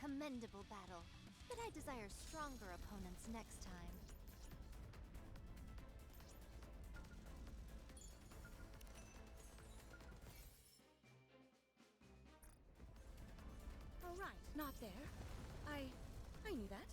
commendable battle, but I desire stronger opponents next time. All right, not there. I knew that.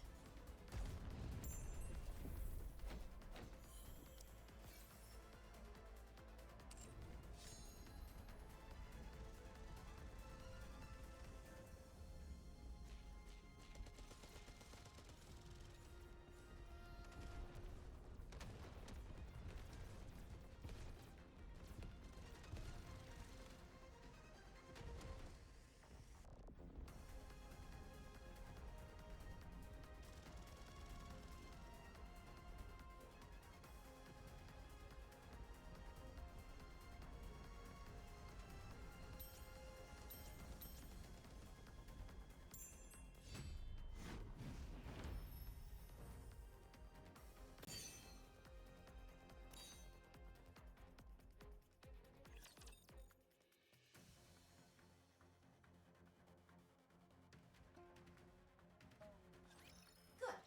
Good.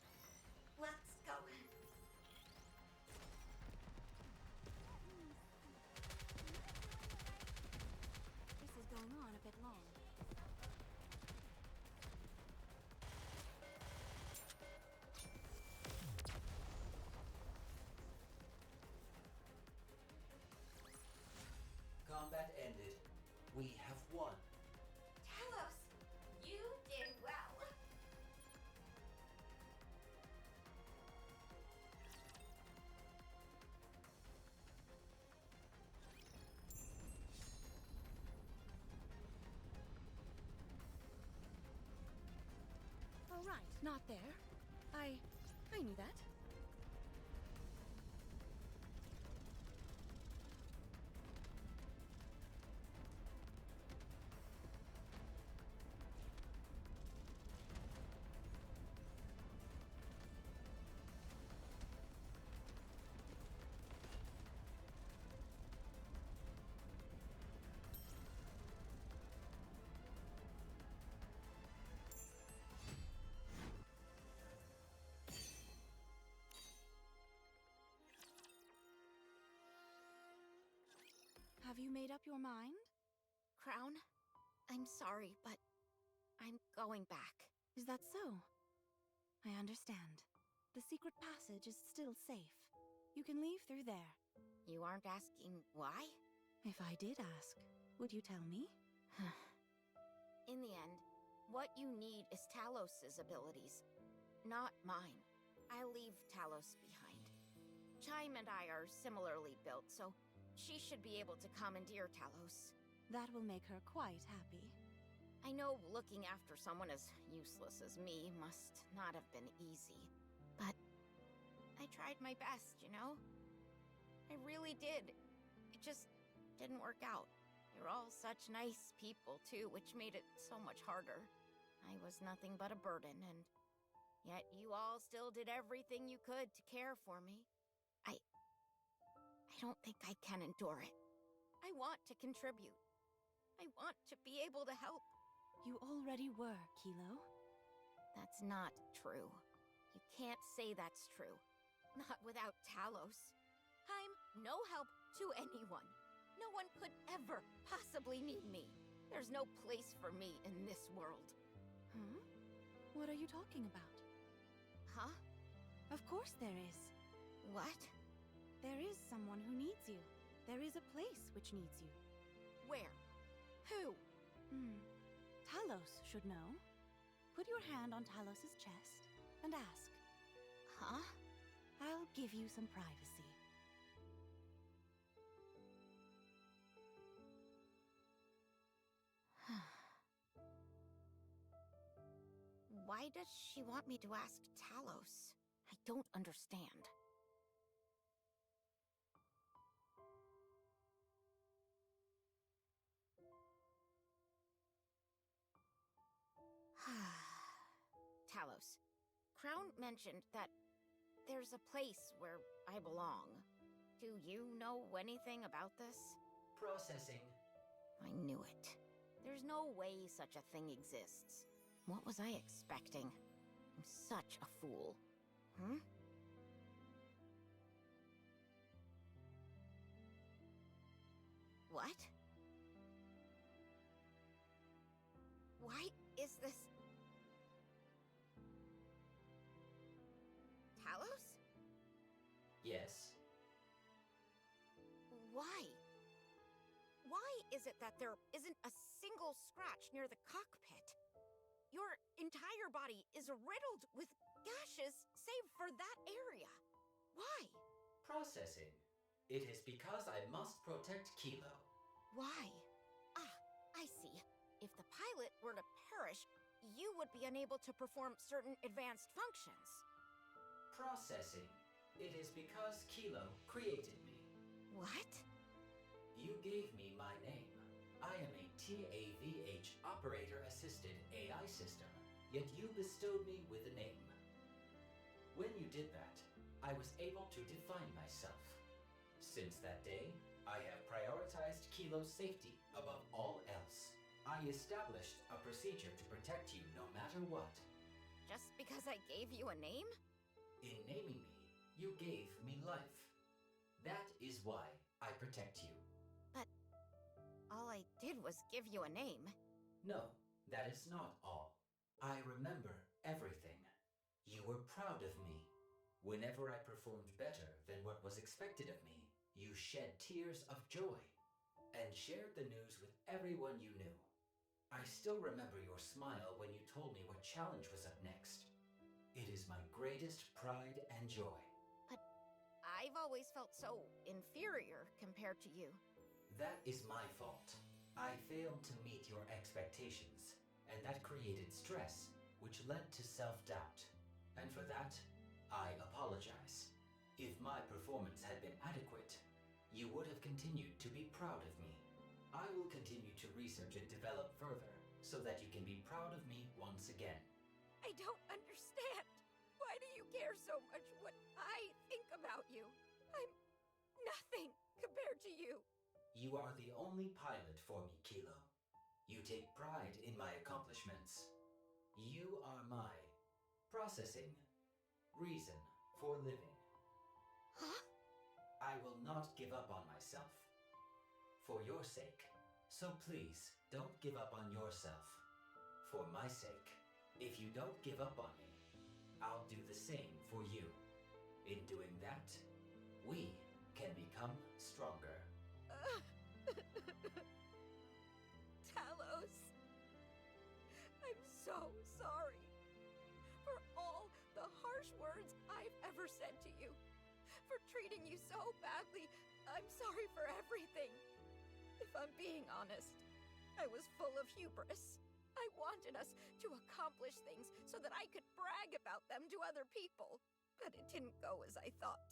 Let's go. This is going on a bit long. Combat ended. We have won. Talos, you did well. All right, not there. I knew that. Have you made up your mind? Crown, I'm sorry, but I'm going back. Is that so? I understand. The secret passage is still safe. You can leave through there. You aren't asking why? If I did ask, would you tell me? In the end, what you need is Talos's abilities, not mine. I'll leave Talos behind. Chime and I are similarly built, so she should be able to commandeer Talos. That will make her quite happy. I know looking after someone as useless as me must not have been easy, but I tried my best, you know? I really did. It just didn't work out. You're all such nice people, too, which made it so much harder. I was nothing but a burden, and yet you all still did everything you could to care for me. I don't think I can endure it. I want to contribute. I want to be able to help. You already were, Kilo. That's not true. You can't say that's true. Not without Talos. I'm no help to anyone. No one could ever possibly need me. There's no place for me in this world. Huh? What are you talking about? Huh? Of course there is. What? There is someone who needs you. There is a place which needs you. Where? Who? Talos should know. Put your hand on Talos's chest and ask. Huh? I'll give you some privacy. Why does she want me to ask Talos? I don't understand. Talos, Crown mentioned that there's a place where I belong. Do you know anything about this? Processing. I knew it. There's no way such a thing exists. What was I expecting? I'm such a fool. Hmm? What? Why is this... Talos? Yes? Why? Why is it that there isn't a single scratch near the cockpit? Your entire body is riddled with gashes, save for that area. Why? Processing. It is because I must protect Kilo. Why? Ah, I see. If the pilot were to perish, you would be unable to perform certain advanced functions. Processing. It is because Kilo created me. What? You gave me my name. I am a TAVH operator-assisted AI system, yet you bestowed me with a name. When you did that, I was able to define myself. Since that day, I have prioritized Kilo's safety above all else. I established a procedure to protect you no matter what. Just because I gave you a name? In naming me, you gave me life. That is why I protect you. But all I did was give you a name. No, that is not all. I remember everything. You were proud of me. Whenever I performed better than what was expected of me, you shed tears of joy and shared the news with everyone you knew. I still remember your smile when you told me what challenge was up next. It is my greatest pride and joy. But I've always felt so inferior compared to you. That is my fault. I failed to meet your expectations, and that created stress, which led to self-doubt. And for that, I apologize. If my performance had been adequate, you would have continued to be proud of me. I will continue to research and develop further, so that you can be proud of me once again. I don't understand. Why do you care so much what I think about you? I'm nothing compared to you. You are the only pilot for me, Kilo. You take pride in my accomplishments. You are my processing reason for living. Huh? I will not give up on myself. For your sake. So please, don't give up on yourself. For my sake. If you don't give up on me, I'll do the same for you. In doing that, we can become stronger. Talos, I'm so sorry for all the harsh words I've ever said to you, for treating you so badly. I'm sorry for everything. If I'm being honest, I was full of hubris. I wanted us to accomplish things so that I could brag about them to other people, but it didn't go as I thought.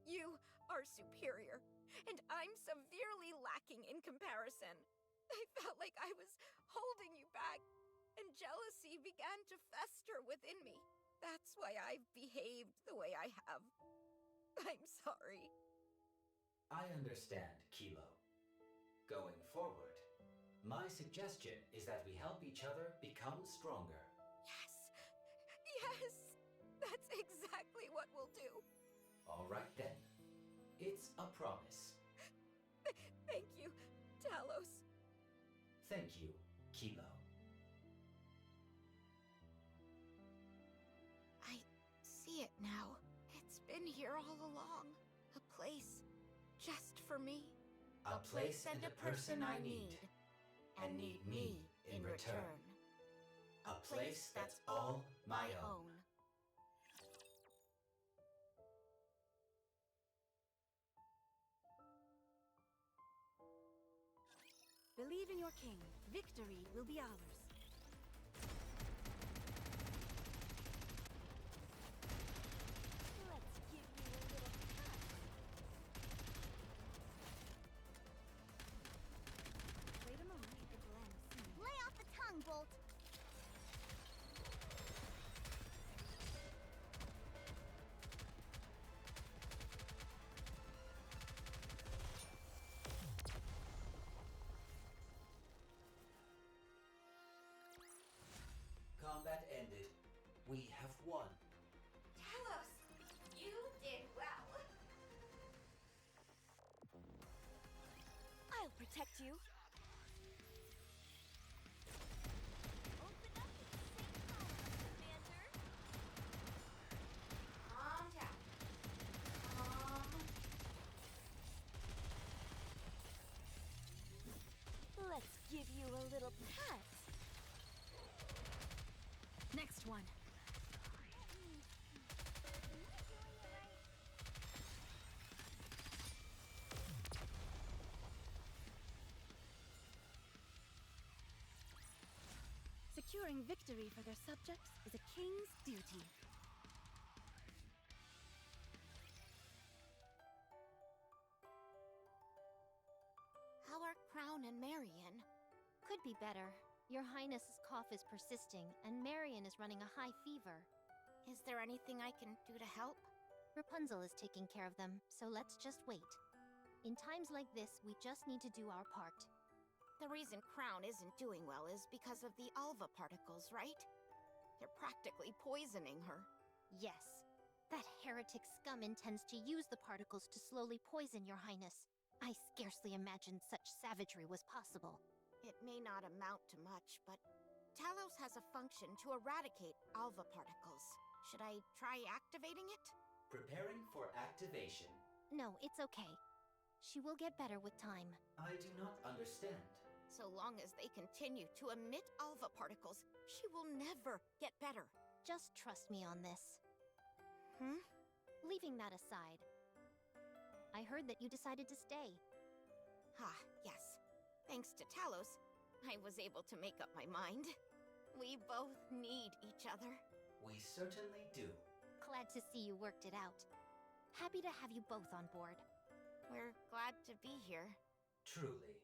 You are superior, and I'm severely lacking in comparison. I felt like I was holding you back, and jealousy began to fester within me. That's why I've behaved the way I have. I'm sorry. I understand, Kilo. Going forward, my suggestion is that we help each other become stronger. Yes! Yes! That's exactly what we'll do. All right then. It's a promise. Thank you, Talos. Thank you, Kilo. I see it now. It's been here all along. A place just for me. A place and a person I need, and need me in return. A place that's all my own. Believe in your king. Victory will be ours. Let's give you a little cut. Wait a moment. It will end soon. Lay off the tongue, Bolt. combat ended. We have won. Talos, you did well. I'll protect you. Open up at the same time, Commander. Calm down. Calm. Let's give you a little pat. Next one. Securing victory for their subjects is a king's duty. How are Crown and Marion? Could be better. Your Highness's cough is persisting, and Marion is running a high fever. Is there anything I can do to help? Rapunzel is taking care of them, so let's just wait. In times like this, we just need to do our part. The reason Crown isn't doing well is because of the Alva particles, right? They're practically poisoning her. Yes. That heretic scum intends to use the particles to slowly poison your Highness. I scarcely imagined such savagery was possible. It may not amount to much, but Talos has a function to eradicate Alva particles. Should I try activating it? Preparing for activation. No, it's okay. She will get better with time. I do not understand. So long as they continue to emit Alva particles, she will never get better. Just trust me on this. Hmm? Leaving that aside, I heard that you decided to stay. Ah, yes. Thanks to Talos, I was able to make up my mind. We both need each other. We certainly do. Glad to see you worked it out. Happy to have you both on board. We're glad to be here. Truly.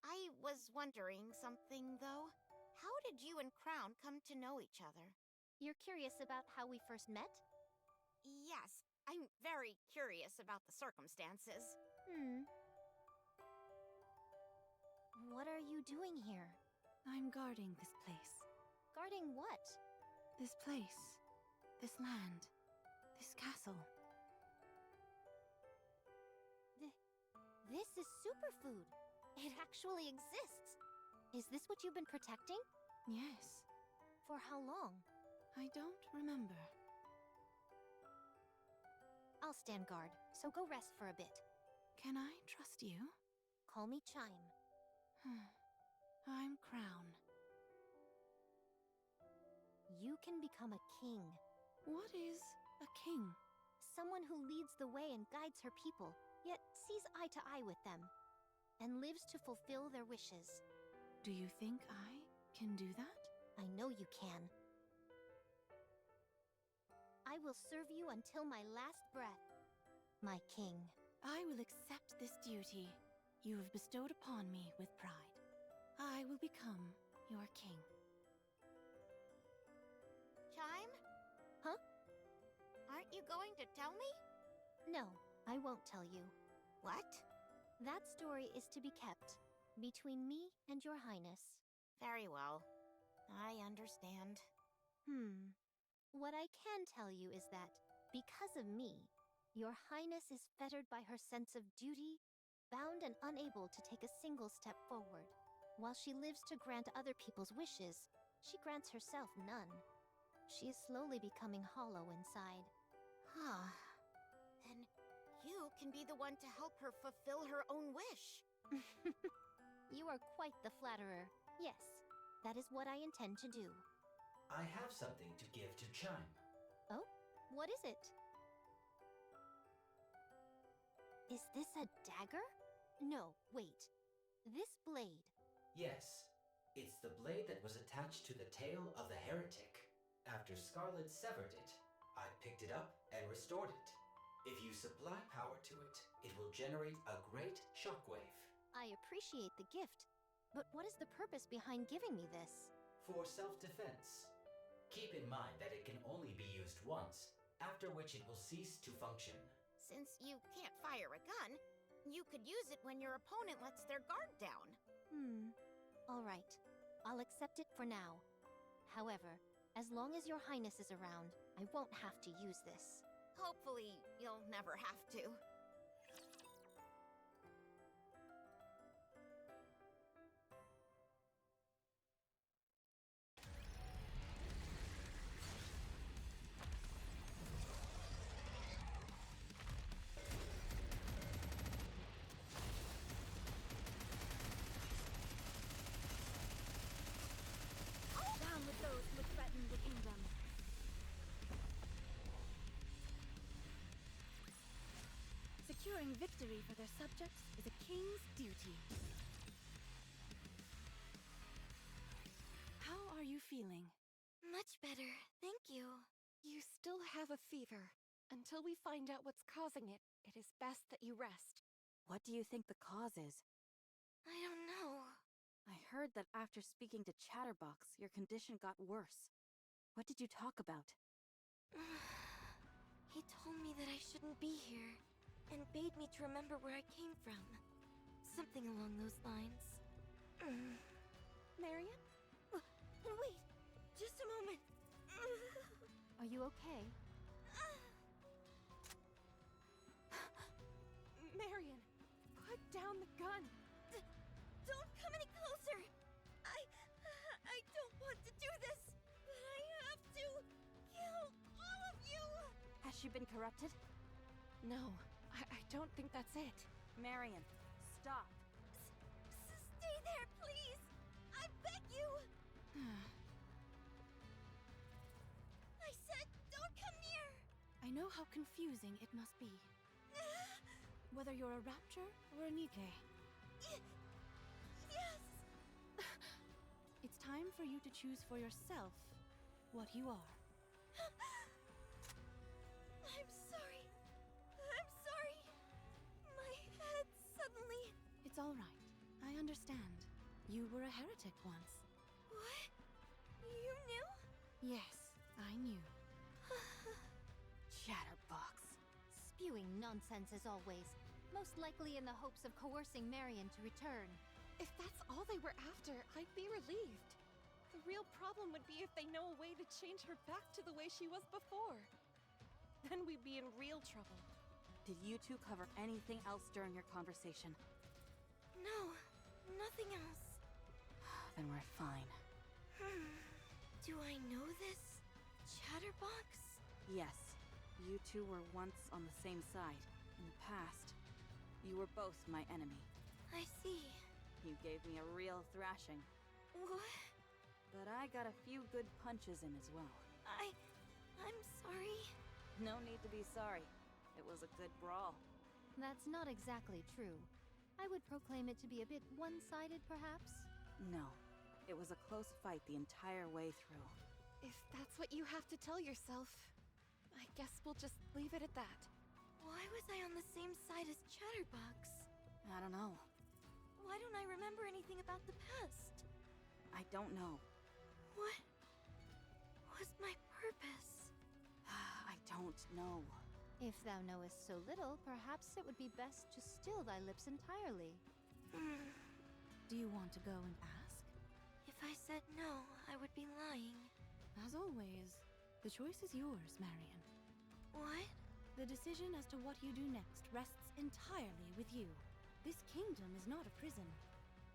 I was wondering something, though. How did you and Crown come to know each other? You're curious about how we first met? Yes, I'm very curious about the circumstances. What are you doing here? I'm guarding this place. Guarding what? This place. This land. This castle. This is superfood. It actually exists. Is this what you've been protecting? Yes. For how long? I don't remember. I'll stand guard, so go rest for a bit. Can I trust you? Call me Chime. I'm Crown. You can become a king. What is a king? Someone who leads the way and guides her people, yet sees eye to eye with them, and lives to fulfill their wishes. Do you think I can do that? I know you can. I will serve you until my last breath, my king. I will accept this duty you have bestowed upon me with pride. I will become your king. Chime? Huh? Aren't you going to tell me? No, I won't tell you. What? That story is to be kept between me and your Highness. Very well. I understand. What I can tell you is that, because of me, your Highness is fettered by her sense of duty, bound and unable to take a single step forward. While she lives to grant other people's wishes, she grants herself none. She is slowly becoming hollow inside. Then you can be the one to help her fulfill her own wish. You are quite the flatterer. Yes, that is what I intend to do. I have something to give to Chime. Oh? What is it? Is this a dagger? No, wait. This blade. Yes, it's the blade that was attached to the tail of the heretic. After Scarlet severed it, I picked it up and restored it. If you supply power to it, it will generate a great shockwave. I appreciate the gift, but what is the purpose behind giving me this? For self-defense. Keep in mind that it can only be used once, after which it will cease to function. Since you can't fire a gun, you could use it when your opponent lets their guard down. All right. I'll accept it for now. However, As long as your highness is around, I won't have to use this. Hopefully, you'll never have to. Down with those who would threaten the kingdom. Securing victory for their subjects is a king's duty. How are you feeling? Much better, thank you. You still have a fever. Until we find out what's causing it, it is best that you rest. What do you think the cause is? I don't know. I heard that after speaking to Chatterbox, your condition got worse. What did you talk about? He told me that I shouldn't be here, and bade me to remember where I came from. Something along those lines. Marion? Wait, just a moment. Are you okay? Marion, put down the gun! Don't come any closer! I don't want to do this, but I have to kill all of you! Has she been corrupted? No, I don't think that's it. Marion, stop. Stay there, please! I beg you! I said, don't come near! I know how confusing it must be. Whether you're a Rapture or a Nikke. Yes! It's time for you to choose for yourself what you are. I'm sorry. I'm sorry. My head suddenly... It's all right. I understand. You were a heretic once. What? You knew? Yes, I knew. Chatterbox. Spewing nonsense as always, most likely in the hopes of coercing Marion to return. If that's all they were after, I'd be relieved. The real problem would be if they know a way to change her back to the way she was before. Then we'd be in real trouble. Did you two cover anything else during your conversation? No, nothing else. Then we're fine. Do I know this? Chatterbox? Yes, you two were once on the same side. In the past, you were both my enemy. I see. You gave me a real thrashing. What? But I got a few good punches in as well. I'm sorry. No need to be sorry. It was a good brawl. That's not exactly true. I would proclaim it to be a bit one-sided, perhaps? No, it was a close fight the entire way through. If that's what you have to tell yourself, I guess we'll just leave it at that. Why was I on the same side as Chatterbox? I don't know. Why don't I remember anything about the past? I don't know. What was my purpose? I don't know. If thou knowest so little, perhaps it would be best to still thy lips entirely. Do you want to go and ask? If I said no, I would be lying. As always, the choice is yours, Marion. What? The decision as to what you do next rests entirely with you. This kingdom is not a prison.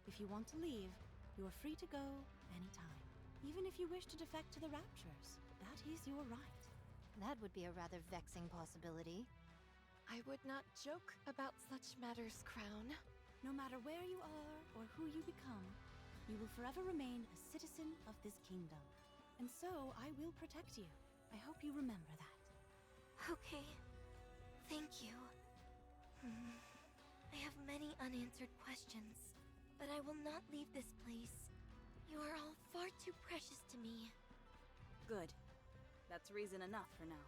If you want to leave, you are free to go anytime. Even if you wish to defect to the Raptures, that is your right. That would be a rather vexing possibility. I would not joke about such matters, Crown. No matter where you are or who you become, you will forever remain a citizen of this kingdom. And so I will protect you. I hope you remember that. Okay. Thank you. I have many unanswered questions, but I will not leave this place. You are all far too precious to me. Good. That's reason enough for now.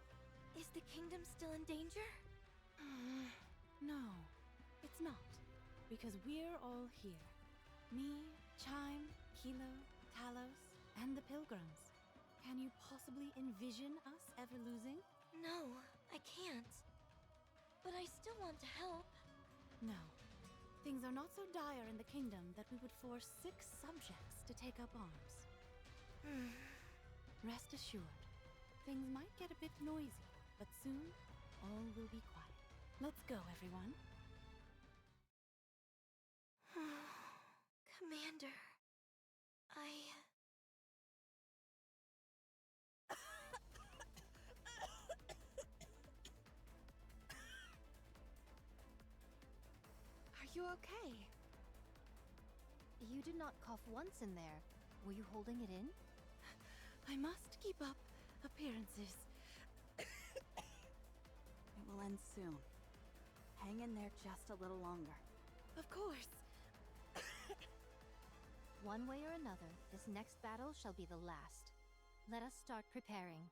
Is the kingdom still in danger? No, it's not. Because we're all here. Me, Chime, Kilo, Talos, and the Pilgrims. Can you possibly envision us ever losing? No, I can't. But I still want to help. No. Things are not so dire in the kingdom that we would force 6 subjects to take up arms. Rest assured, things might get a bit noisy, but soon all will be quiet. Let's go, everyone. Commander, Are you okay? You did not cough once in there. Were you holding it in? I must keep up appearances. It will end soon. Hang in there just a little longer. Of course. One way or another, this next battle shall be the last. Let us start preparing.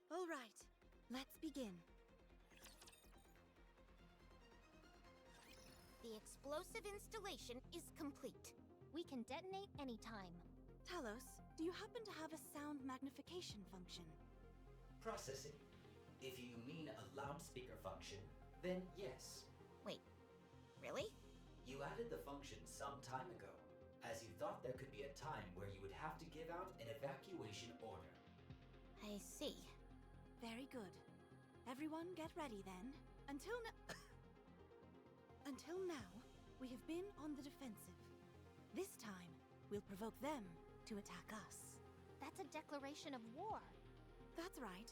All right, let's begin. The explosive installation is complete. We can detonate anytime. Talos, do you happen to have a sound magnification function? Processing. If you mean a loudspeaker function, then yes. Wait, really? You added the function some time ago, as you thought there could be a time where you would have to give out an evacuation order. I see. Very good. Everyone get ready then. Until now, we have been on the defensive. This time, we'll provoke them to attack us. That's a declaration of war. That's right.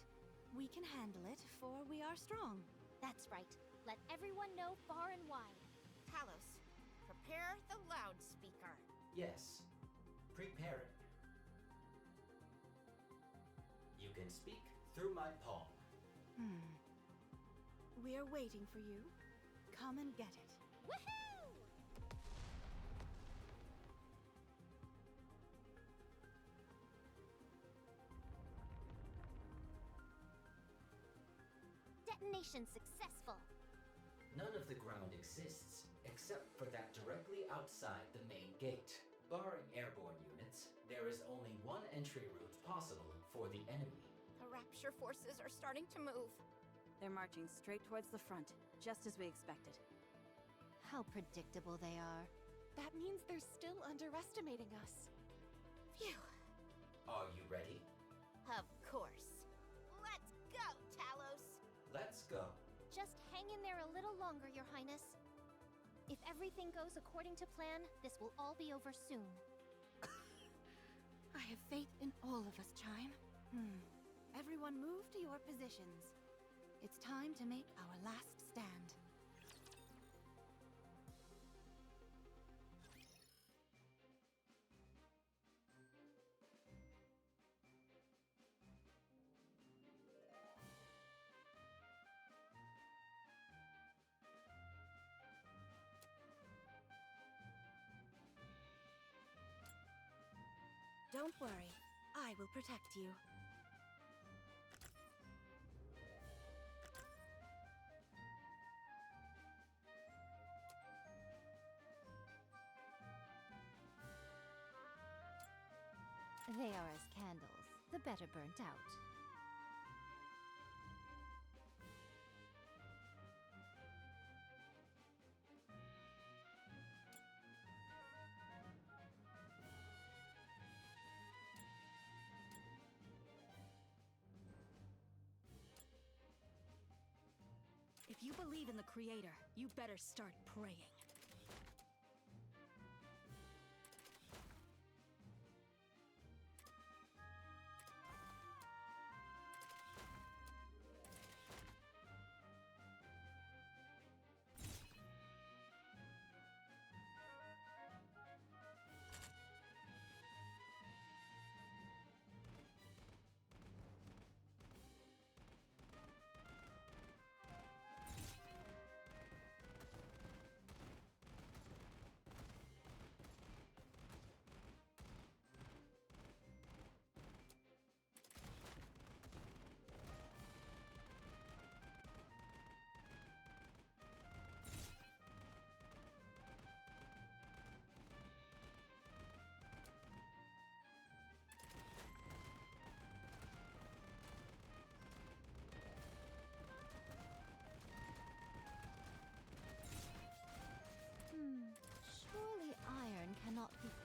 We can handle it, for we are strong. That's right. Let everyone know far and wide. Talos, prepare the loudspeaker. Yes. Preparing. You can speak through my palm. We're waiting for you. Come and get it. Woohoo! Detonation successful. None of the ground exists, except for that directly outside the main gate. Barring airborne units, there is only one entry route possible for the enemy. The Rapture forces are starting to move. They're marching straight towards the front, just as we expected. How predictable they are. That means they're still underestimating us. Phew. Are you ready? Of course. Let's go, Talos. Let's go. Just hang in there a little longer, Your Highness. If everything goes according to plan, this will all be over soon. I have faith in all of us, Chime. Everyone move to your positions. It's time to make our last stand. Don't worry, I will protect you. They are as candles, the better burnt out. If you believe in the Creator, you better start praying.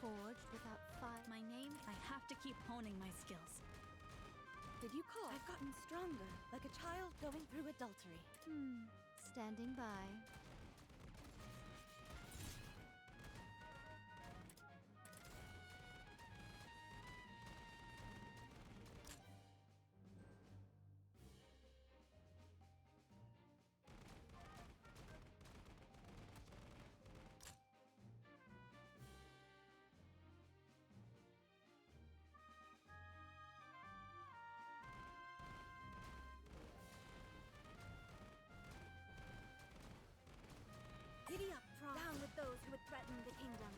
forged without fire. My name, I have to keep honing my skills. Did you call? I've gotten stronger, like a child going through adultery. Standing by. Giddy up, Tron. Down with those who would threaten the kingdom.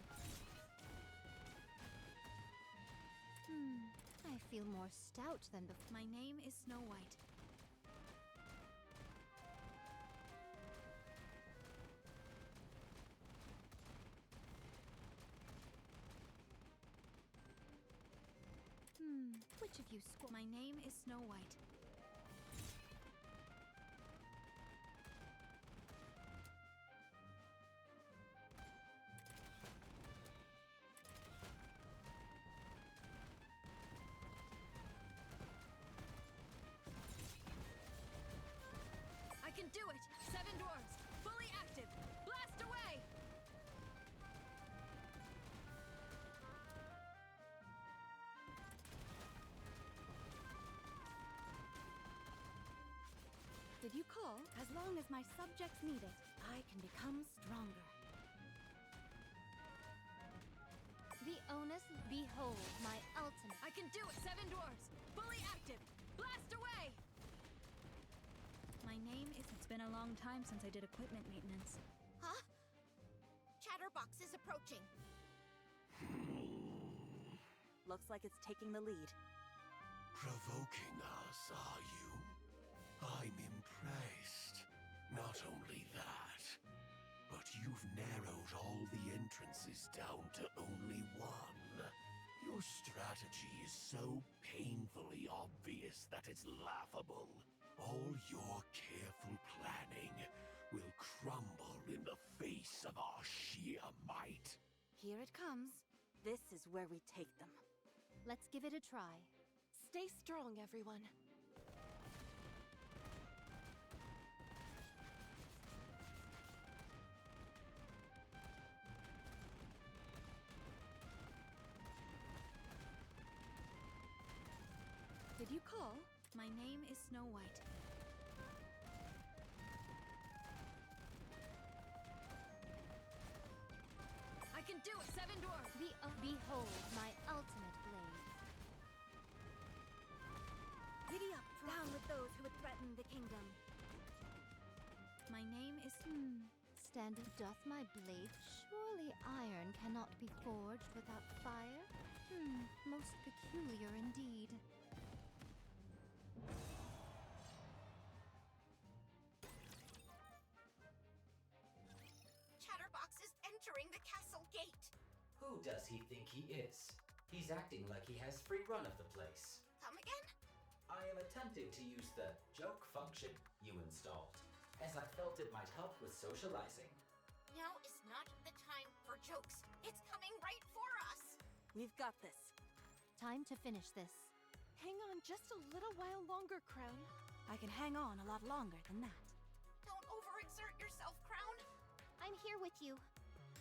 I feel more stout than before. My name is Snow White. Which of you scored? My name is Snow White. I can do it! 7 dwarves, fully active! Blast away! Did you call? As long as my subjects need it, I can become stronger. The onus, behold my ultimate. I can do it! 7 dwarves, fully active! Blast away! My name is... It's been a long time since I did equipment maintenance. Huh? Chatterbox is approaching. Looks like it's taking the lead. Provoking us, are you? I'm impressed. Not only that, but you've narrowed all the entrances down to only one. Your strategy is so painfully obvious that it's laughable. All your careful planning will crumble in the face of our sheer might. Here it comes. This is where we take them. Let's give it a try. Stay strong, everyone. Did you call? My name is Snow White. I can do it! 7 dwarves! Behold my ultimate blade. Giddy up, Tron. Down with those who would threaten the kingdom. My name is... Standing doth my blade. Surely iron cannot be forged without fire? Most peculiar indeed. Chatterbox is entering the castle gate. Who does he think he is? He's acting like he has free run of the place. Come again? I am attempting to use the joke function you installed, as I felt it might help with socializing. Now is not the time for jokes. It's coming right for us. We've got this. Time to finish this. Hang on just a little while longer, Crown. I can hang on a lot longer than that. Don't overexert yourself, Crown. I'm here with you.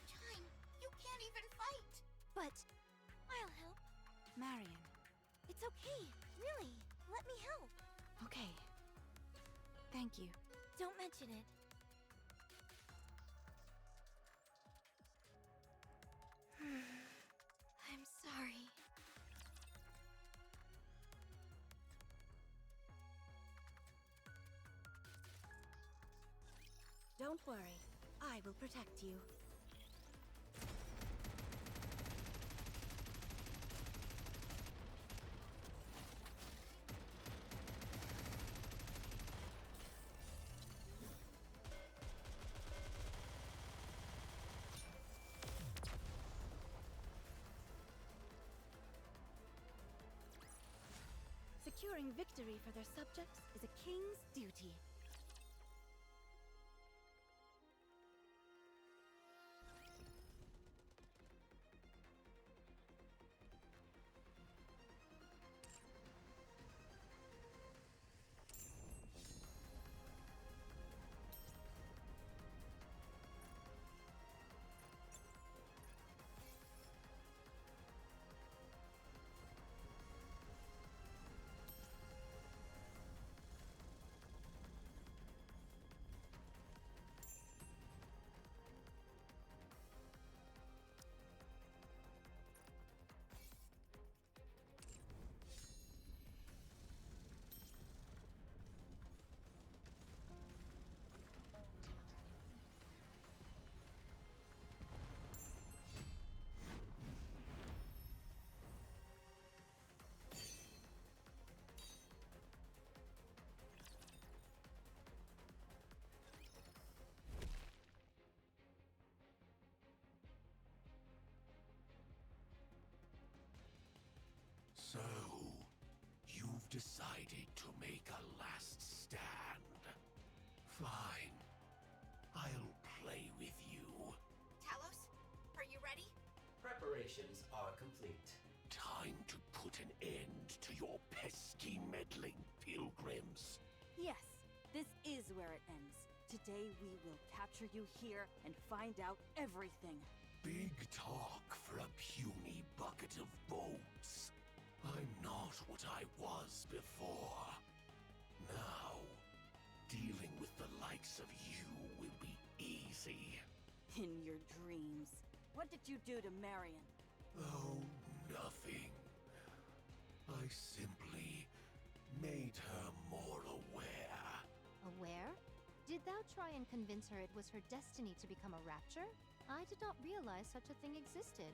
Chime, you can't even fight. But I'll help. Marion. It's okay. Really. Let me help. Okay. Thank you. Don't mention it. I'm sorry. Don't worry. I will protect you. Securing victory for their subjects is a king's duty. decided to make a last stand. Fine. I'll play with you. Talos, are you ready? Preparations are complete. Time to put an end to your pesky meddling pilgrims. Yes, this is where it ends. Today we will capture you here and find out everything. Big talk for a puny bucket of bones. I'm not what I was before. Now, dealing with the likes of you will be easy. In your dreams. What did you do to Marion? Oh, nothing. I simply made her more aware. Aware? Did thou try and convince her it was her destiny to become a rapture? I did not realize such a thing existed.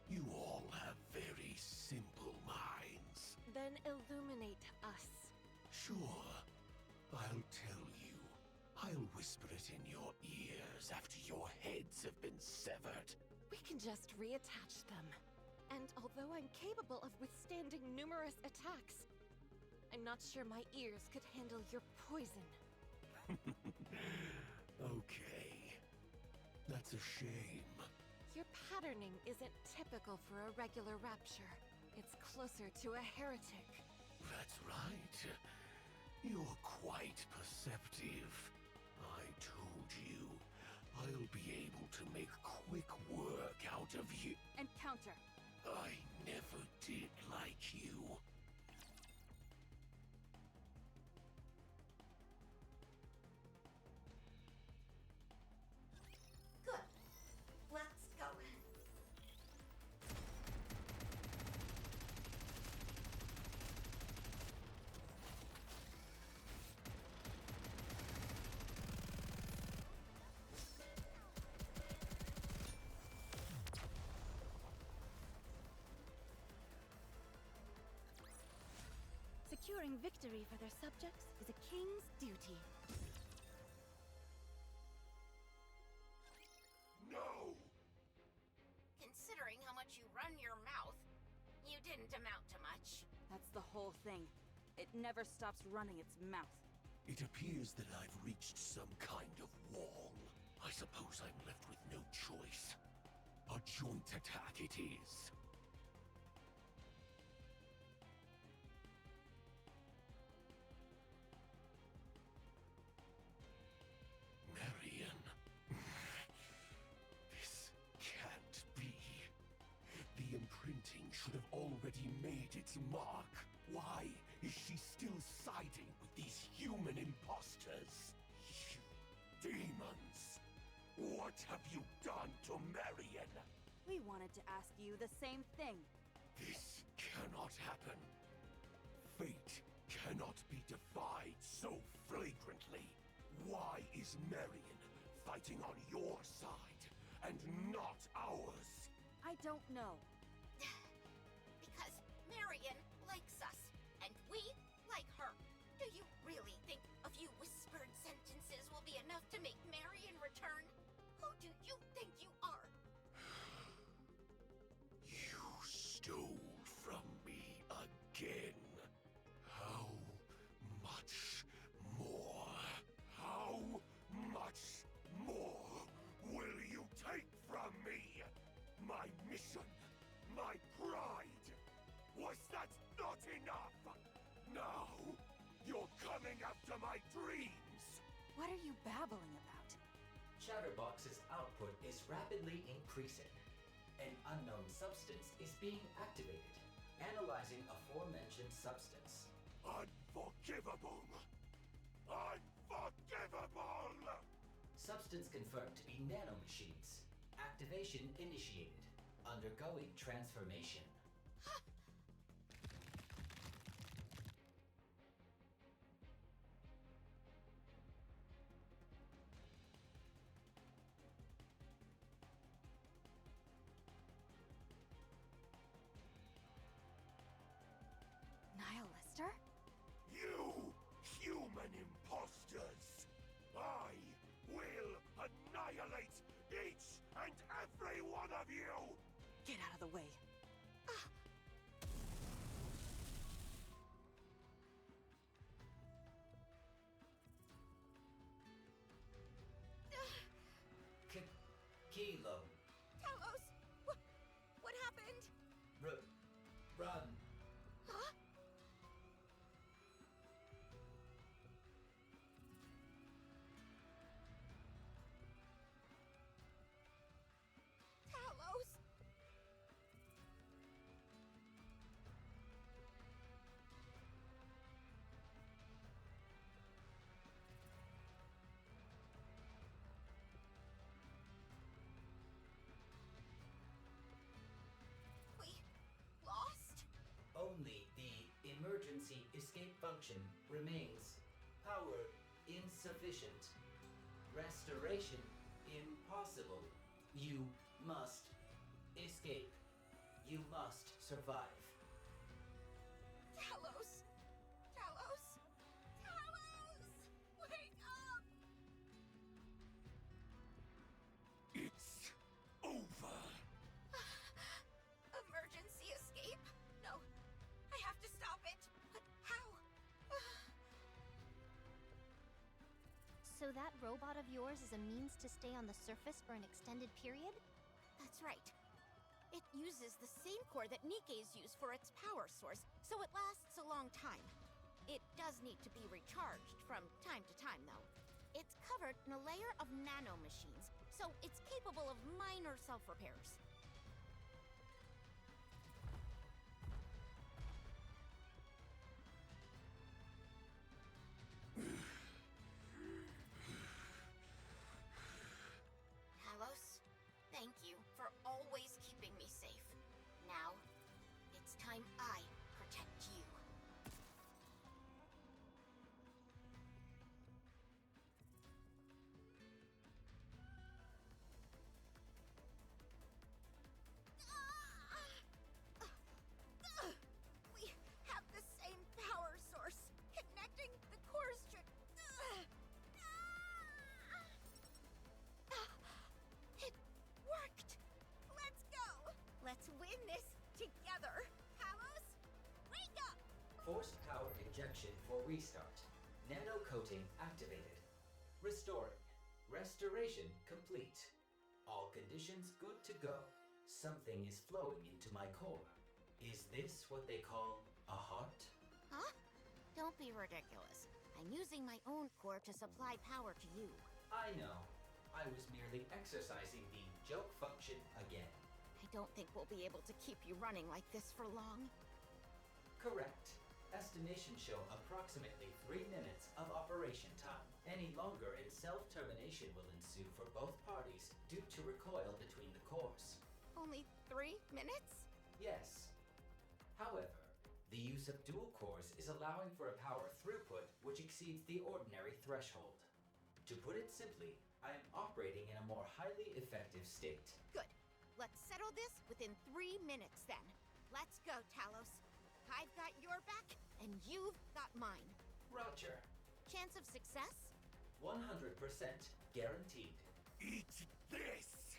You all have very simple minds. Then illuminate us. Sure, I'll tell you. I'll whisper it in your ears after your heads have been severed. We can just reattach them. And although I'm capable of withstanding numerous attacks, I'm not sure my ears could handle your poison. Okay. That's a shame. Your patterning isn't typical for a regular rapture. It's closer to a heretic. That's right. You're quite perceptive. I told you, I'll be able to make quick work out of you. And counter. I never did like you. Good. Let's go. Securing victory for their subjects is a king's duty. No! Considering how much you run your mouth, you didn't amount to much. That's the whole thing. It never stops running its mouth. It appears that I've reached some kind of wall. I suppose I'm left with no choice. A joint attack it is. Marion. This can't be. The imprinting should have already made its mark. Why is she still siding with these human imposters? You demons! What have you done to Marion? We wanted to ask you the same thing. This cannot happen. Fate cannot be defied so flagrantly. Why is Marion fighting on your side and not ours? I don't know. Because Marion likes us, and we like her. Do you really think a few whispered sentences will be enough to make Marion return? Who do you think you are? You stole from me again. How much more? How much more will you take from me? My mission, my pride. Was that not enough? Now, you're coming after my dreams. What are you babbling about? Chatterbox's output is rapidly increasing. An unknown substance is being activated. Analyzing aforementioned substance. Unforgivable! Unforgivable! Substance confirmed to be nanomachines. Activation initiated. Undergoing transformation. Nihilister? You human imposters! I will annihilate each and every one of you! Get out of the way. Run. Huh? Talos! We lost? Only the emergency escape function remains. Power insufficient. Restoration impossible. You must escape. You must survive. Talos! Talos! Talos! Wake up! It's over. Emergency escape? No. I have to stop it. But how? So that robot of yours is a means to stay on the surface for an extended period? That's right. It uses the same core that Nikke's use for its power source, so it lasts a long time. It does need to be recharged from time to time, though. It's covered in a layer of nanomachines, so it's capable of minor self-repairs. Talos, thank you for always keeping me safe. Now, it's time I protect you. We have the same power source, connecting the cores to... It worked! Let's go! Let's win this together! Talos, wake up! Forced power injection for restart. Nano coating activated. Restoring. Restoration complete. All conditions good to go. Something is flowing into my core. Is this what they call a heart? Huh? Don't be ridiculous. I'm using my own core to supply power to you. I know. I was merely exercising the joke function again. I don't think we'll be able to keep you running like this for long. Correct. Estimations show approximately 3 minutes of operation time. Any longer and self-termination will ensue for both parties due to recoil between the cores. Only 3 minutes? Yes. However, the use of dual cores is allowing for a power throughput which exceeds the ordinary threshold. To put it simply, I am operating in a more highly effective state. Good. Let's settle this within 3 minutes then. Let's go, Talos. I've got your back, and you've got mine. Roger. Chance of success? 100% guaranteed. Eat this!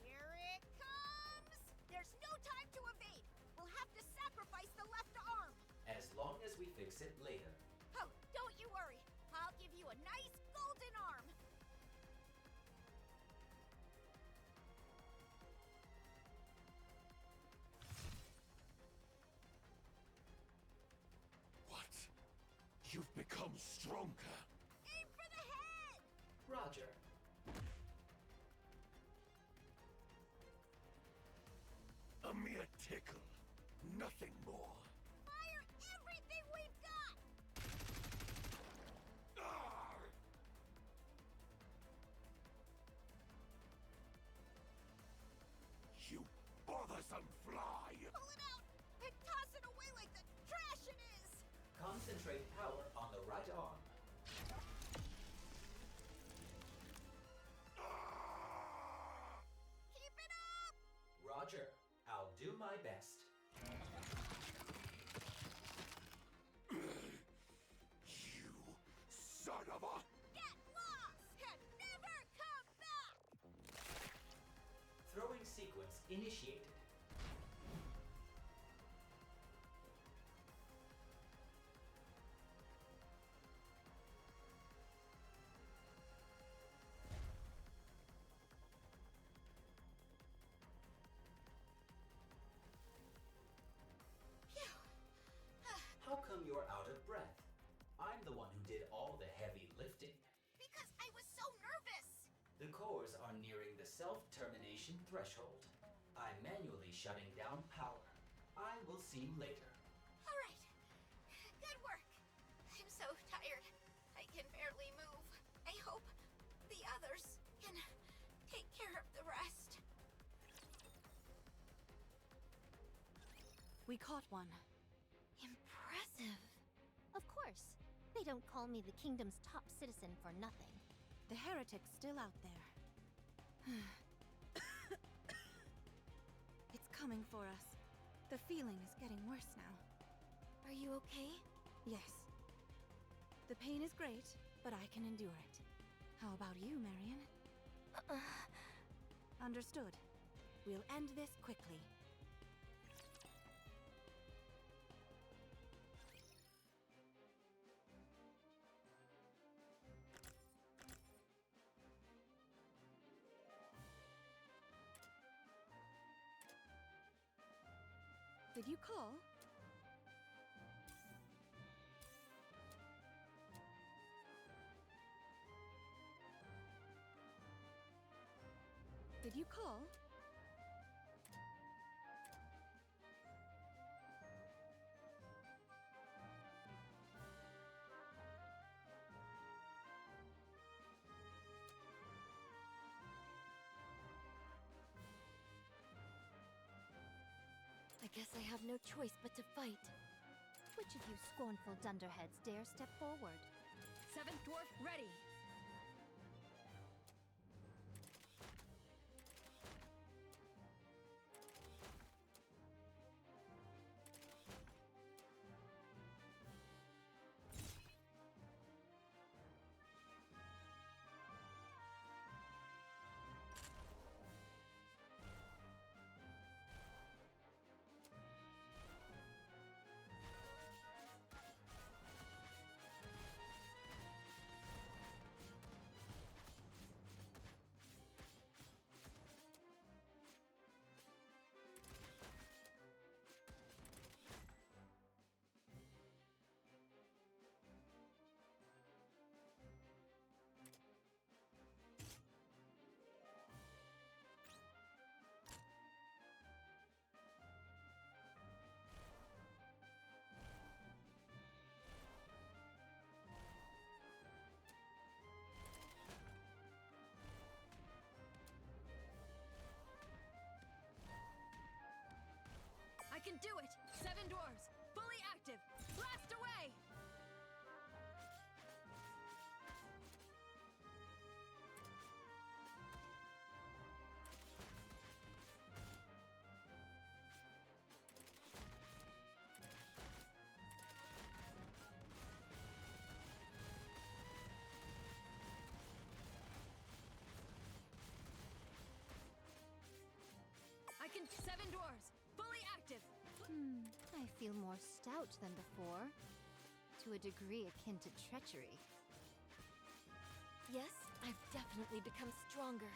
Here it comes! There's no time to evade. We'll have to sacrifice the left arm. As long as we fix it later. Oh, don't you worry. I'll give you a nice golden arm. What? You've become stronger. Aim for the head! Roger. A mere tickle. Nothing more. Fire everything we've got! Ah! You bothersome fly! Pull it out and toss it away like the trash it is! Concentrate power on the right arm. Ah! Keep it up! Roger. I'll do my best. You son of a... Get lost and never come back! Throwing sequence initiated. the one who did all the heavy lifting. Because I was so nervous! The cores are nearing the self-termination threshold. I'm manually shutting down power. I will see you later. Alright. Good work. I'm so tired. I can barely move. I hope the others can take care of the rest. We caught one. Impressive. Of course. They don't call me the kingdom's top citizen for nothing. The heretic's still out there. It's coming for us. The feeling is getting worse now. Are you okay? Yes. The pain is great, but I can endure it. How about you, Marion? Understood. We'll end this quickly. Did you call? Did you call? I guess I have no choice but to fight. Which of you scornful dunderheads dare step forward? Seventh dwarf ready. I can do it! 7 dwarves! Fully active! Blast away! I can 7 dwarves! Fully active! I feel more stout than before. To a degree akin to treachery. Yes, I've definitely become stronger.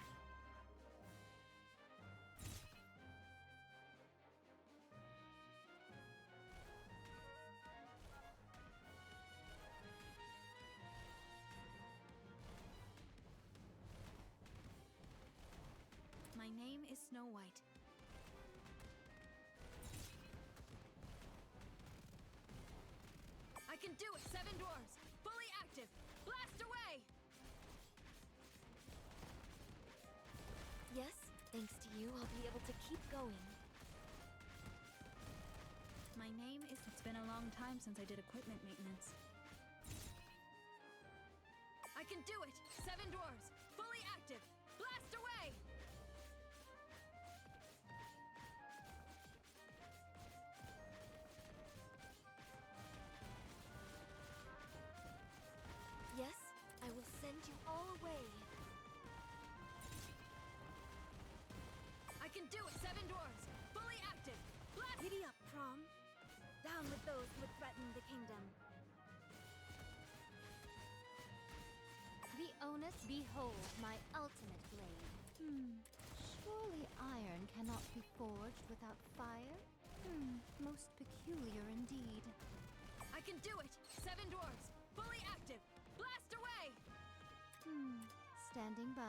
My name is Snow White. I can do it! 7 dwarves! Fully active! Blast away! Yes, thanks to you, I'll be able to keep going. My name is... It's been a long time since I did equipment maintenance. I can do it! 7 dwarves! Fully active! Blast away! Yes, I will send you all away. I can do it! 7 dwarves! Fully active! Blast! Giddy up, Prom. Down with those who would threaten the kingdom. The onus behold my ultimate blade. Surely iron cannot be forged without fire? Most peculiar indeed. I can do it! 7 dwarves! Fully active! Blast away! Standing by.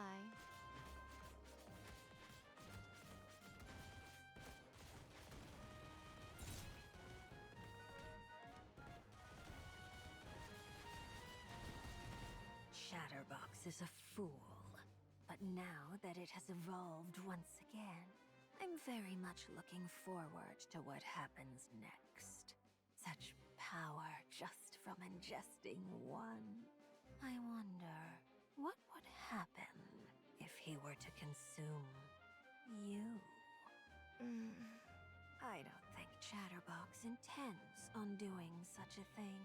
Chatterbox is a fool. But now that it has evolved once again, I'm very much looking forward to what happens next. Such power just from ingesting one. I wonder, what would happen if he were to consume you? I don't think Chatterbox intends on doing such a thing,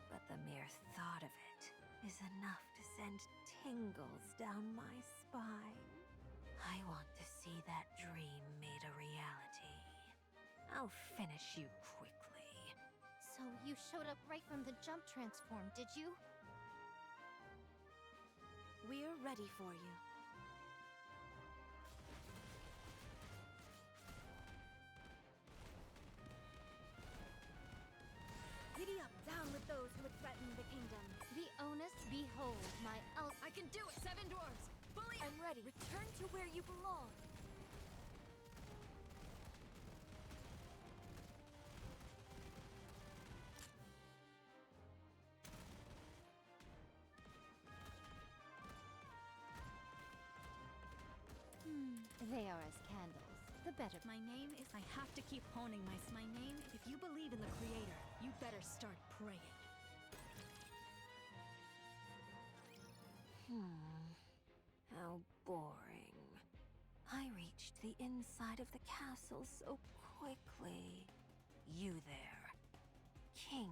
but the mere thought of it is enough to send tingles down my spine. I want to see that dream made a reality. I'll finish you quickly. So you showed up right from the jump transform, did you? We're ready for you. Giddy up, down with those who would threaten the kingdom. The onus behold my I can do it! 7 dwarves! Fully I'm ready. Return to where you belong. They are as candles. The better. My name is... I have to keep honing my name. If you believe in the Creator, you better start praying. How boring. I reached the inside of the castle so quickly. You there. King,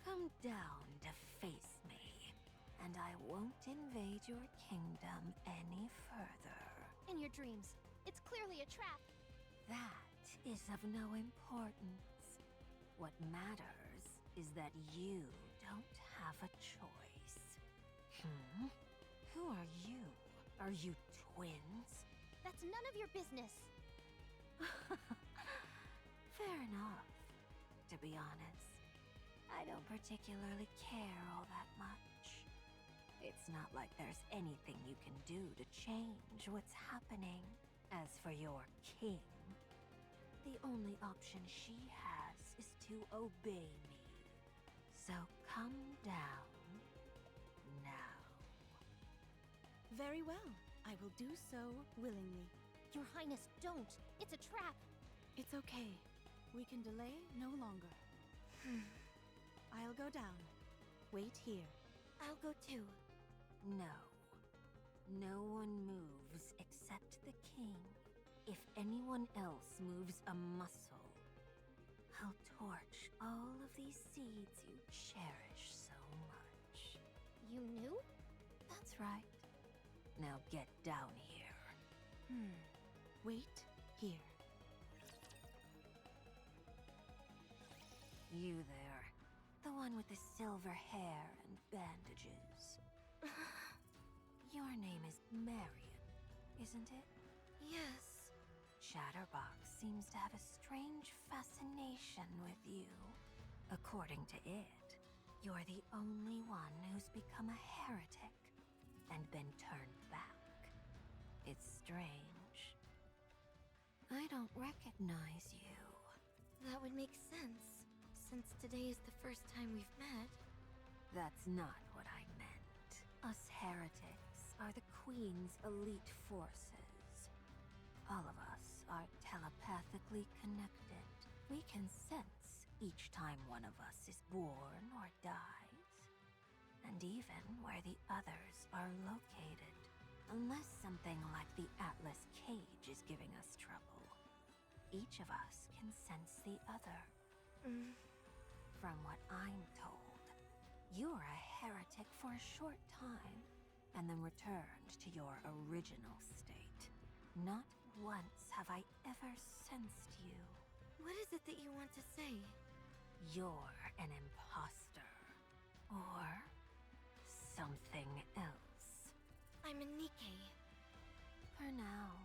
come down to face me, and I won't invade your kingdom any further. In your dreams. It's clearly a trap. That is of no importance. What matters is that you don't have a choice. Who are you? Are you twins? That's none of your business. Fair enough. To be honest, I don't particularly care all that much. It's not like there's anything you can do to change what's happening. As for your king, the only option she has is to obey me. So come down now. Very well. I will do so willingly. Your Highness, don't. It's a trap. It's okay. We can delay no longer. I'll go down. Wait here. I'll go too. No. No one moves except the king. If anyone else moves a muscle, I'll torch all of these seeds you cherish so much. You knew? That's right. Now get down here. Wait here. You there. The one with the silver hair and bandages. Your name is Marion, isn't it? Yes. Chatterbox seems to have a strange fascination with you. According to it, you're the only one who's become a heretic and been turned back. It's strange. I don't recognize you. That would make sense, since today is the first time we've met. That's not what I meant. Us heretics are the Queen's elite forces. All of us are telepathically connected. We can sense each time one of us is born or dies, and even where the others are located. Unless something like the Atlas cage is giving us trouble, each of us can sense the other. From what I'm told, you were a heretic for a short time, and then returned to your original state. Not once have I ever sensed you. What is it that you want to say? You're an imposter. Or something else. I'm a Nikke. For now,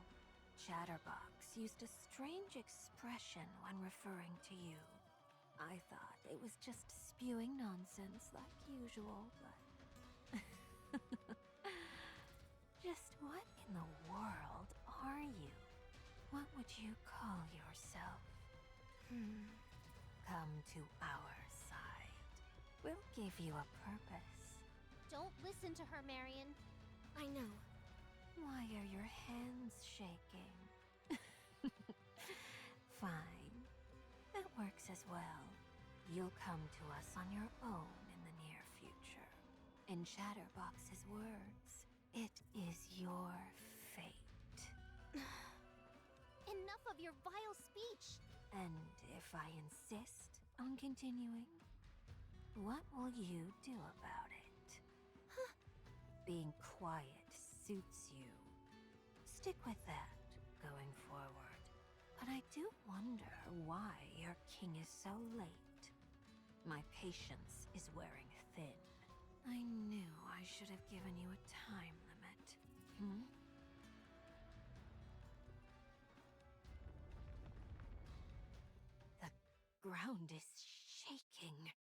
Chatterbox used a strange expression when referring to you. I thought it was just spewing nonsense like usual, but... Just what in the world are you? What would you call yourself? Come to our side. We'll give you a purpose. Don't listen to her, Marion. I know. Why are your hands shaking? Fine. That works as well. You'll come to us on your own in the near future. In Chatterbox's words, it is your fate. Enough of your vile speech! And if I insist on continuing, what will you do about it? Being quiet suits you. Stick with that going forward. But I do wonder why your king is so late. My patience is wearing thin. I knew I should have given you a time limit. The ground is shaking.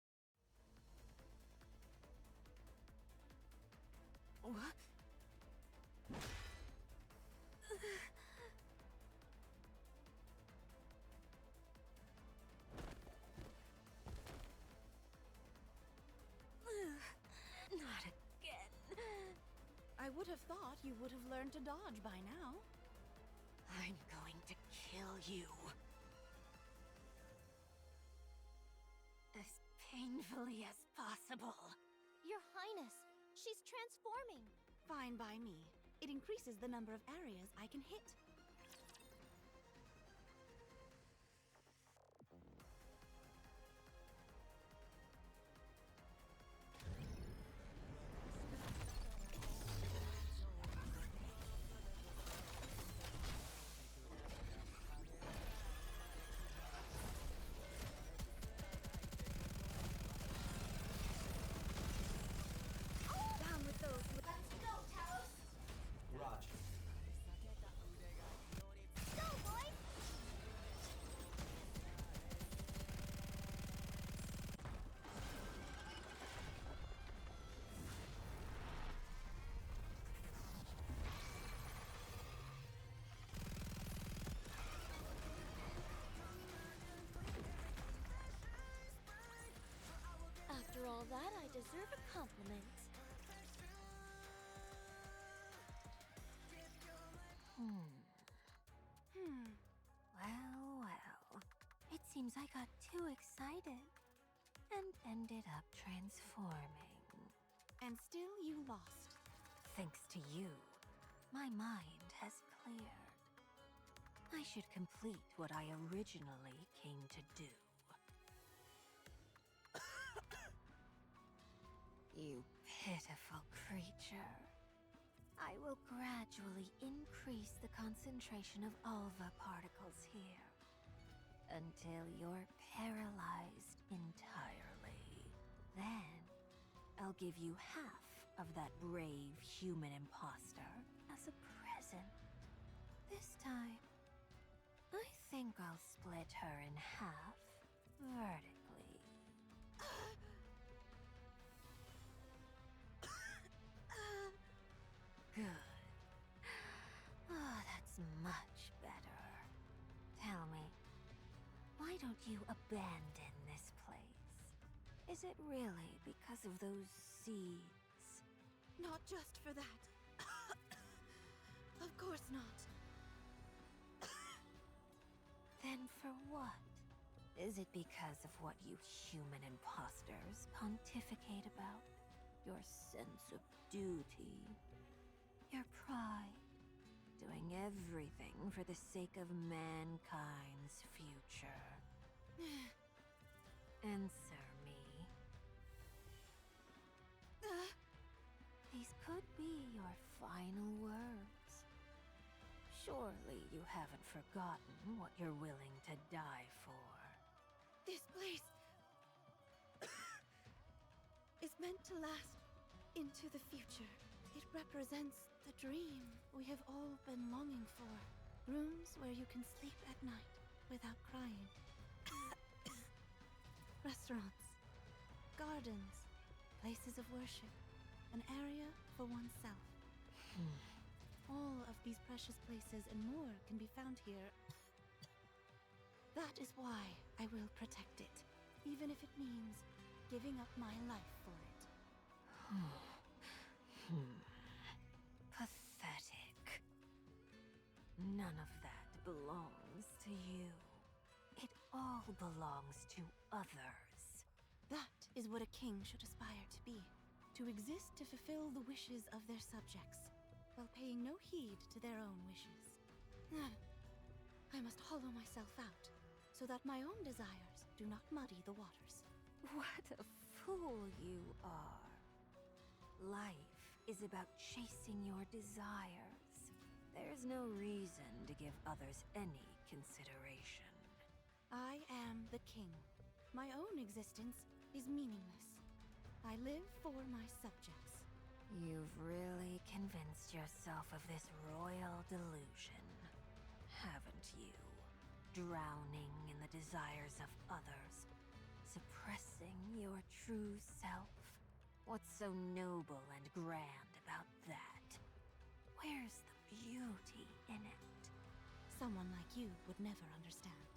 What? Not again. I would have thought you would have learned to dodge by now. I'm going to kill you. As painfully as possible. Your Highness, she's transforming. Fine by me. It increases the number of areas I can hit. Down with those. Let's go, Talos. Roger. Go, boys. After all that, I deserve a compliment. Well. It seems I got too excited and ended up transforming. And still you lost. Thanks to you, my mind has cleared. I should complete what I originally came to do. You pitiful creature. I will gradually increase the concentration of alva particles here until you're paralyzed entirely. Then, I'll give you half of that brave human imposter as a present. This time, I think I'll split her in half vertically. Good. Oh, that's much better. Tell me, why don't you abandon this place? Is it really because of those seeds? Not just for that. Of course not. Then for what? Is it because of what you human imposters pontificate about? Your sense of duty? Your pride? Doing everything for the sake of mankind's future? Answer me. These could be your final words. Surely you haven't forgotten what you're willing to die for. This place is meant to last into the future. It represents the dream we have all been longing for. Rooms where you can sleep at night without crying. Restaurants, gardens, places of worship, an area for oneself. All of these precious places and more can be found here. That is why I will protect it, even if it means giving up my life for it. Pathetic. None of that belongs to you. It all belongs to others. That is what a king should aspire to be. To exist to fulfill the wishes of their subjects, while paying no heed to their own wishes. I must hollow myself out, so that my own desires do not muddy the waters. What a fool you are. Life is about chasing your desires. There's no reason to give others any consideration. I am the king. My own existence is meaningless. I live for my subjects. You've really convinced yourself of this royal delusion, haven't you? Drowning in the desires of others, suppressing your true self. What's so noble and grand about that? Where's the beauty in it? Someone like you would never understand.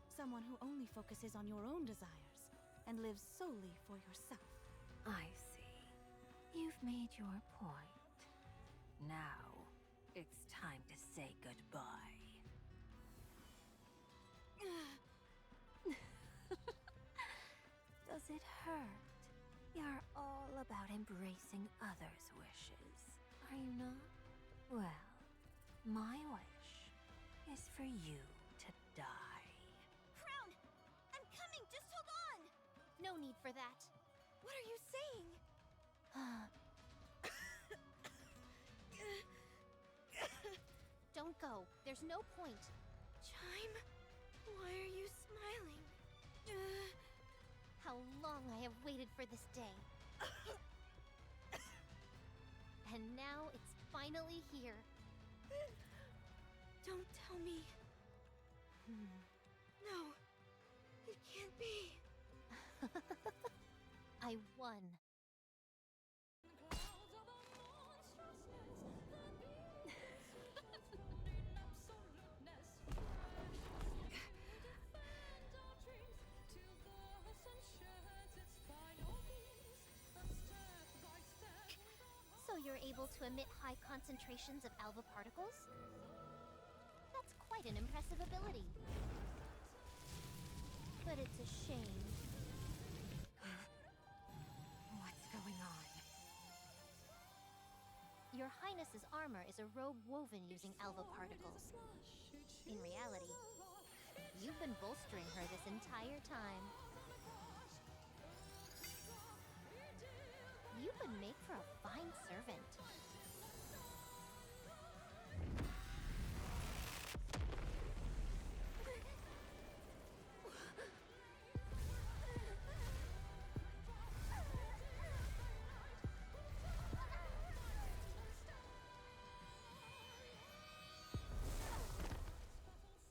Someone who only focuses on your own desires and lives solely for yourself. I see. You've made your point. Now, it's time to say goodbye. Does it hurt? You're all about embracing others' wishes, are you not? Well, my wish is for you to die. Crown! I'm coming! Just hold on! No need for that. What are you saying? Don't go. There's no point. Chime? Why are you smiling? How long I have waited for this day. And now it's finally here. Don't tell me. No, it can't be. I won. So you're able to emit high concentrations of alpha particles? That's quite an impressive ability. But it's a shame. What's going on? Your Highness's armor is a robe woven using alpha particles. In reality, you've been bolstering her this entire time. You would make for a fine servant.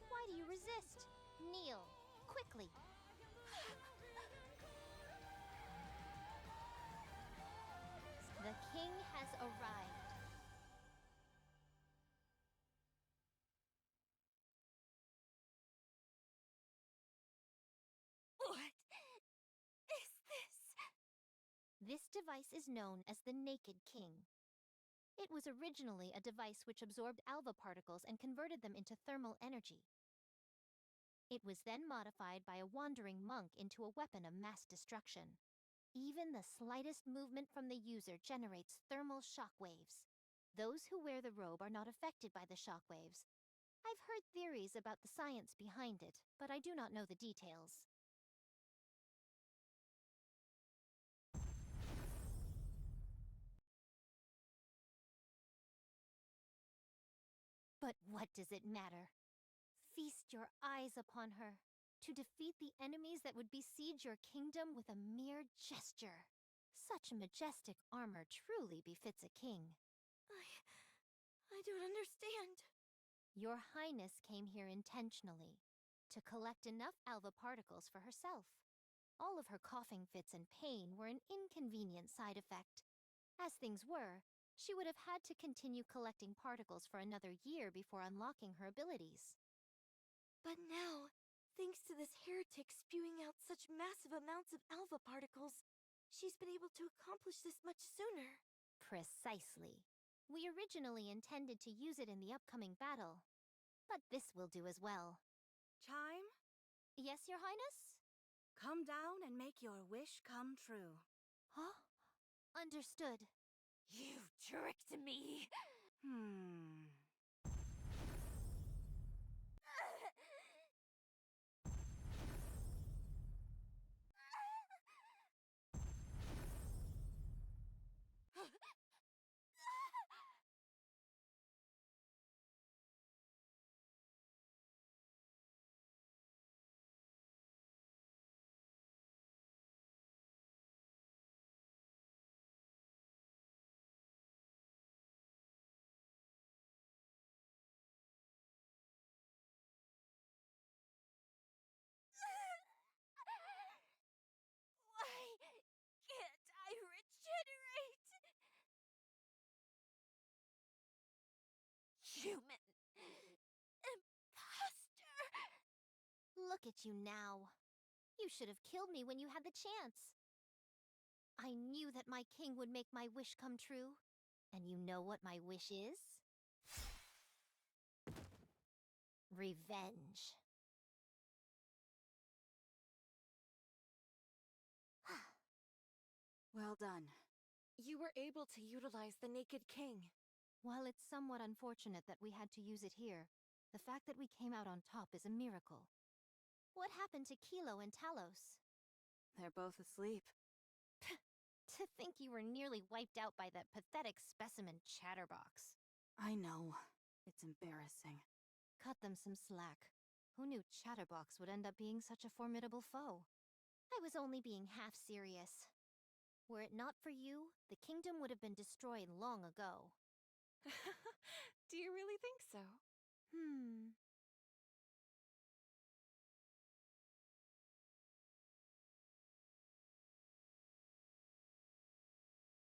Why do you resist? Kneel, quickly. The king has arrived. What is this? This device is known as the Naked King. It was originally a device which absorbed alpha particles and converted them into thermal energy. It was then modified by a wandering monk into a weapon of mass destruction. Even the slightest movement from the user generates thermal shock waves. Those who wear the robe are not affected by the shock waves. I've heard theories about the science behind it, but I do not know the details. But what does it matter? Feast your eyes upon her, to defeat the enemies that would besiege your kingdom with a mere gesture. Such majestic armor truly befits a king. I don't understand. Your Highness came here intentionally, to collect enough alpha particles for herself. All of her coughing fits and pain were an inconvenient side effect. As things were, she would have had to continue collecting particles for another year before unlocking her abilities. But now, thanks to this heretic spewing out such massive amounts of alpha particles, she's been able to accomplish this much sooner. Precisely. We originally intended to use it in the upcoming battle, but this will do as well. Chime, Yes, Your Highness? come down and make your wish come true. Huh? Understood. You tricked me! Why can't I regenerate? Human imposter! Look at you now. You should have killed me when you had the chance. I knew that my king would make my wish come true. And you know what my wish is? Revenge. Well done. You were able to utilize the Naked King. While it's somewhat unfortunate that we had to use it here, the fact that we came out on top is a miracle. What happened to Kilo and Talos? They're both asleep. To think you were nearly wiped out by that pathetic specimen Chatterbox. I know. It's embarrassing. Cut them some slack. Who knew Chatterbox would end up being such a formidable foe? I was only being half serious. Were it not for you, the kingdom would have been destroyed long ago. Do you really think so?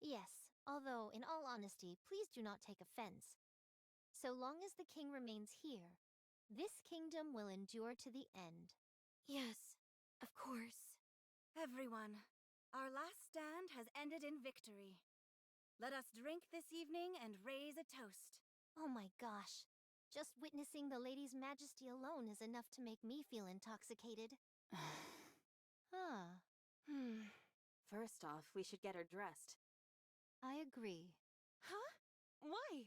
Yes, although, in all honesty, please do not take offense. So long as the king remains here, this kingdom will endure to the end. Yes, of course. Everyone, our last stand has ended in victory. Let us drink this evening and raise a toast. Oh my gosh. Just witnessing the lady's majesty alone is enough to make me feel intoxicated. Huh. First off, we should get her dressed. I agree. Huh? Why?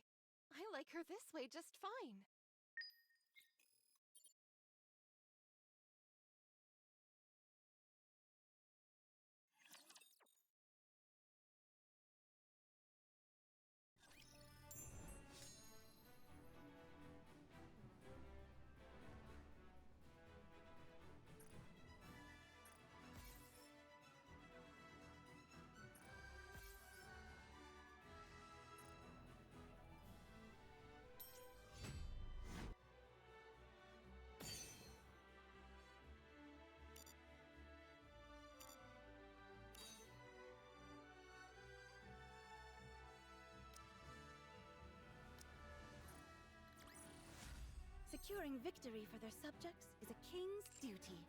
I like her this way just fine. Securing victory for their subjects is a king's duty.